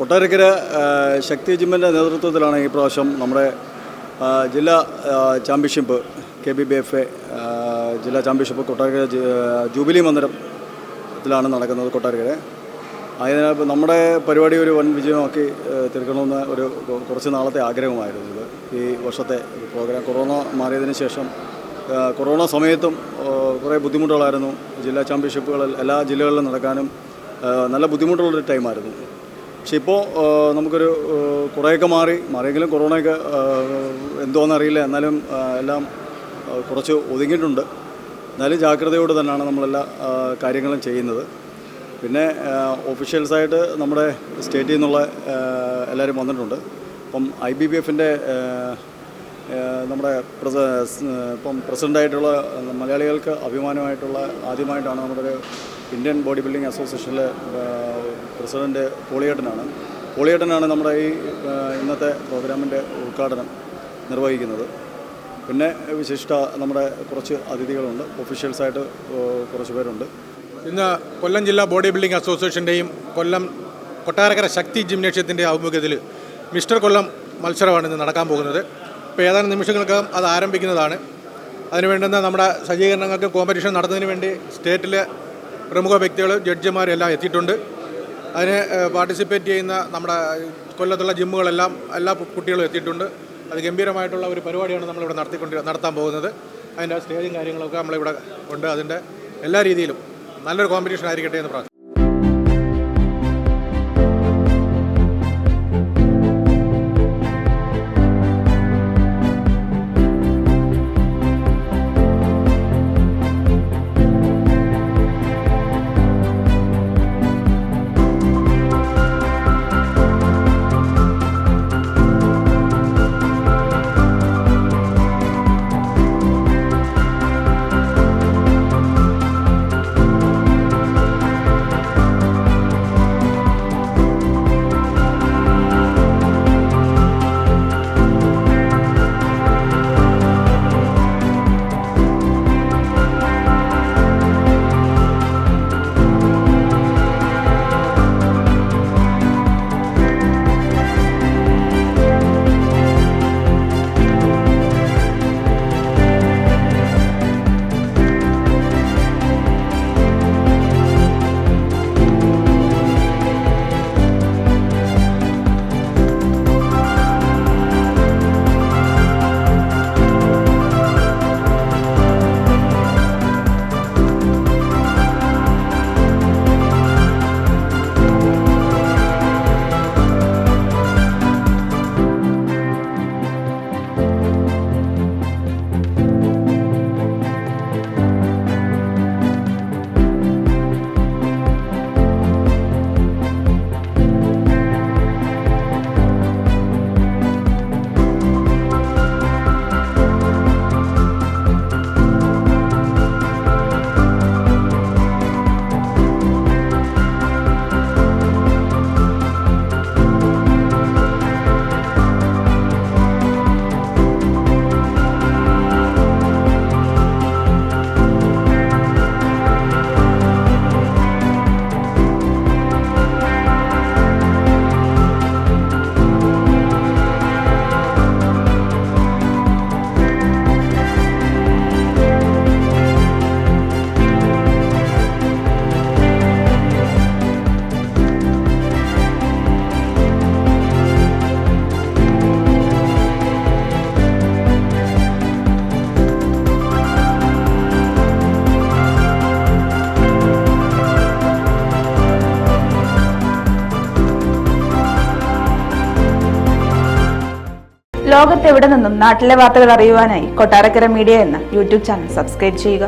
കൊട്ടാരക്കര ശക്തി ജിമ്മിൻ്റെ നേതൃത്വത്തിലാണ് ഈ പ്രാവശ്യം നമ്മുടെ ജില്ലാ ചാമ്പ്യൻഷിപ്പ് KBBFA ജില്ലാ ചാമ്പ്യൻഷിപ്പ് കൊട്ടാരക്കര ജൂബിലി മന്ദിരത്തിലാണ് നടക്കുന്നത്. കൊട്ടാരക്കര അതിന് നമ്മുടെ പരിപാടി ഒരു വൻ വിജയമാക്കി തീർക്കണമെന്ന് കുറച്ച് നാളത്തെ ആഗ്രഹമായിരുന്നു. ഇത് ഈ വർഷത്തെ പ്രോഗ്രാം കൊറോണ മാറിയതിന് ശേഷം കൊറോണ സമയത്തും കുറേ ബുദ്ധിമുട്ടുകളായിരുന്നു. ജില്ലാ ചാമ്പ്യൻഷിപ്പുകൾ എല്ലാ ജില്ലകളിലും നടക്കാനും നല്ല ബുദ്ധിമുട്ടുള്ളൊരു ടൈമായിരുന്നു. പക്ഷെ ഇപ്പോൾ നമുക്കൊരു കുറേയൊക്കെ മാറിയെങ്കിലും കൊറോണയൊക്കെ എന്തോന്നറിയില്ല, എന്നാലും എല്ലാം കുറച്ച് ഒതുങ്ങിയിട്ടുണ്ട്. എന്നാലും ജാഗ്രതയോടെ തന്നെയാണ് നമ്മളെല്ലാ കാര്യങ്ങളും ചെയ്യുന്നത്. പിന്നെ ഒഫീഷ്യൽസായിട്ട് നമ്മുടെ സ്റ്റേറ്റിൽ നിന്നുള്ള എല്ലാവരും വന്നിട്ടുണ്ട്. ഇപ്പം IBBFൻ്റെ നമ്മുടെ ഇപ്പം പ്രസിഡൻ്റായിട്ടുള്ള മലയാളികൾക്ക് അഭിമാനമായിട്ടുള്ള ആദ്യമായിട്ടാണ് നമ്മുടെ ഇന്ത്യൻ ബോഡി ബിൽഡിംഗ് അസോസിയേഷനിലെ പ്രസിഡൻറ്റ് പോളിയേട്ടനാണ് നമ്മുടെ ഈ ഇന്നത്തെ പ്രോഗ്രാമിൻ്റെ ഉദ്ഘാടനം നിർവഹിക്കുന്നത്. പിന്നെ വിശിഷ്ട നമ്മുടെ കുറച്ച് അതിഥികളുണ്ട്, ഒഫീഷ്യൽസായിട്ട് കുറച്ച് പേരുണ്ട്. ഇന്ന് കൊല്ലം ജില്ലാ ബോഡി ബിൽഡിംഗ് അസോസിയേഷൻ്റെയും കൊട്ടാരക്കര ശക്തി ജിംനേഷ്യത്തിൻ്റെ ആഭിമുഖ്യത്തിൽ മിസ്റ്റർ കൊല്ലം മത്സരമാണ് ഇന്ന് നടക്കാൻ പോകുന്നത്. ഇപ്പോൾ ഏതാനും നിമിഷങ്ങൾക്കകം അത് ആരംഭിക്കുന്നതാണ്. അതിനുവേണ്ടുന്ന നമ്മുടെ സജ്ജീകരണങ്ങൾക്ക് കോമ്പറ്റീഷൻ നടത്തുന്നതിന് വേണ്ടി സ്റ്റേറ്റിലെ പ്രമുഖ വ്യക്തികൾ, ജഡ്ജിമാരെല്ലാം എത്തിയിട്ടുണ്ട്. അതിന് പാർട്ടിസിപ്പേറ്റ് ചെയ്യുന്ന നമ്മുടെ കൊല്ലത്തുള്ള ജിമ്മുകളെല്ലാം എല്ലാ കുട്ടികളും എത്തിയിട്ടുണ്ട്. അത് ഗംഭീരമായിട്ടുള്ള ഒരു പരിപാടിയാണ് നമ്മളിവിടെ നടത്താൻ പോകുന്നത്. അതിൻ്റെ സ്റ്റേജും കാര്യങ്ങളൊക്കെ നമ്മളിവിടെ ഉണ്ട്. അതിൻ്റെ എല്ലാ രീതിയിലും നല്ലൊരു കോമ്പറ്റീഷൻ ആയിരിക്കട്ടെ എന്ന് പ്രാർത്ഥിക്കുന്നു. ലോകത്തെവിടെ നിന്നും നാട്ടിലെ വാർത്തകൾ അറിയുവാനായി കൊട്ടാരക്കര മീഡിയ എന്ന യൂട്യൂബ് ചാനൽ സബ്സ്ക്രൈബ് ചെയ്യുക.